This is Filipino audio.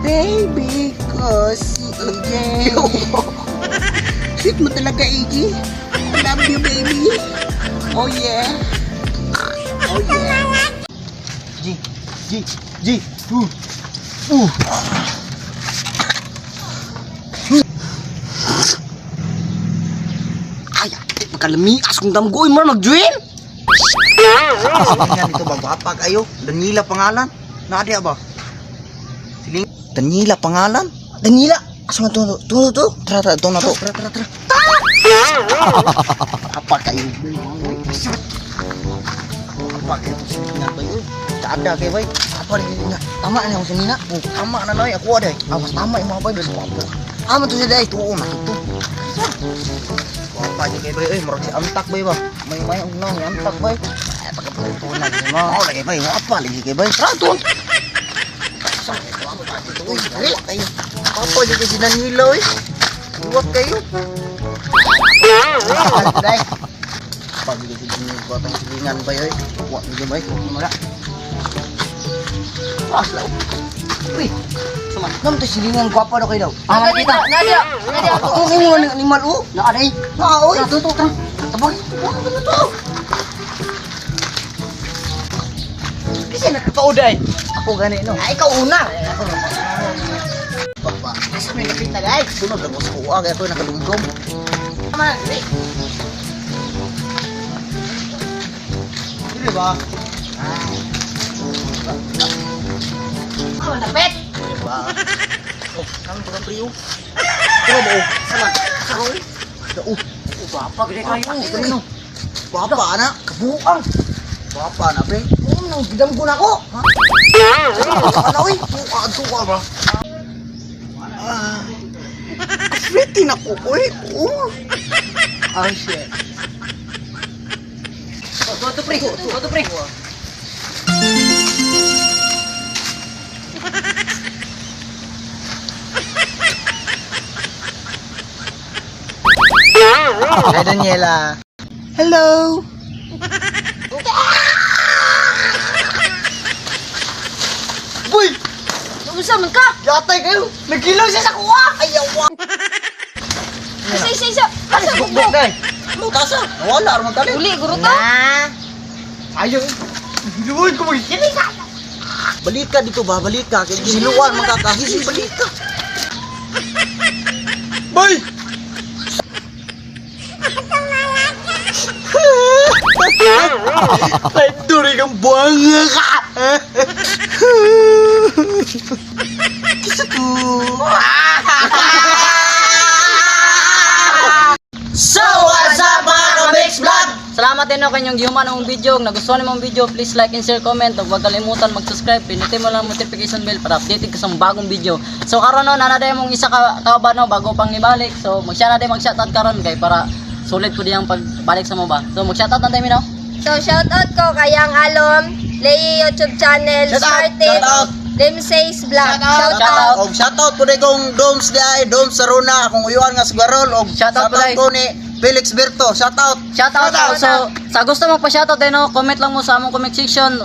Baby ko si AJ. Sweet mo talaga, AJ. I love you, baby. Oh yeah. Oh yeah. G. Ay, makalami. Asong damgoy mo mag-join. Silingan ito ba? Bapag ayo. Danila pangalan. Nadia ba? Siling. Danila pangalan? Danila. Asong na to. Tara, ito na to. Tara. Apa kayo? Apa kayo ito silingan ba yun? Ada kayo ba? Apa rin yun nga? Tama na ako sa nina. Tama na lang. Ako ada. Awas tama yung mga bay. Beso apa? Ama to sila. Ito na ito. Apa niya kayo ba? Marag si antak ba ba? May ang nang antak ba? Ay, pagkaputo na. Oo, lagi ba? Apa lagi kayo ba? Tara, doon. Apa juga si Danilo buat kayu. Dai. Apa juga si Danilo buatan silingan bay buat juga baik gimana? Asla. Wih. Sama. Nam tu silingan ko apa dah kayo daw. Kita. Nadia. Oh, ini animal Na ada. Na oi. Tuh. Tabang. Kasi nakakauday. Ako gani no. Ay, ikaw una. Papa, asa may kapit na guys. Sunod lang ko sa kuha kaya ko nakalumdum. Tama, Dire ba? Oh, napet. Ba. Oh, kami ba priyo? Pero ba sama. Dao. Bapa gede kayo. Ano? Bapa na, kabuang. Bapa na pre. Nang gidam ko na ko. Ano oy? Ato ka ba? Pretty na ko oy. Oh shit. Tuh pre. Hai Daniela. Hello. Boy, Bisa man ka? yatay kayo. Nagilaw siya sa kuha. Ayaw wa. Isa. Asa Bukbok dai. Ano tasa? Wala ra man tali. Uli guro to. Ayaw. Luwad ko magkili ka. Balik ka dito ba? Balik ka. Kaya sinuwan magkakahisi. Balik ka. Boy! Kahit duri kang buwanga ka! Kisa to! So, what's up mga Kabex Vlog? Salamat din ako kanyang gihuman ang video. Kung nagustuhan mo ang video, please like and share, comment. Huwag kalimutan mag-subscribe. Pinutin mo lang ang notification bell para updated ka sa bagong video. So karon no, nanaday mong isa ka no, bago pang ibalik. So mag-share na din, mag-shoutout karon kay para sulit po diyang pagbalik sa mo ba. So mag-shoutout na tayo no. So, shoutout ko kay Ang Alon, Lei YouTube channel, Smartit, Limsays Vlog. Shoutout. Og shoutout po kong Doms Day, Doms Saruna, kung uyuan nga Sugarol, og Shoutout po, shoutout ko ni Felix Berto. Shoutout. Shoutout. So sa gusto mo pa shoutout din no, comment lang mo sa among comment section.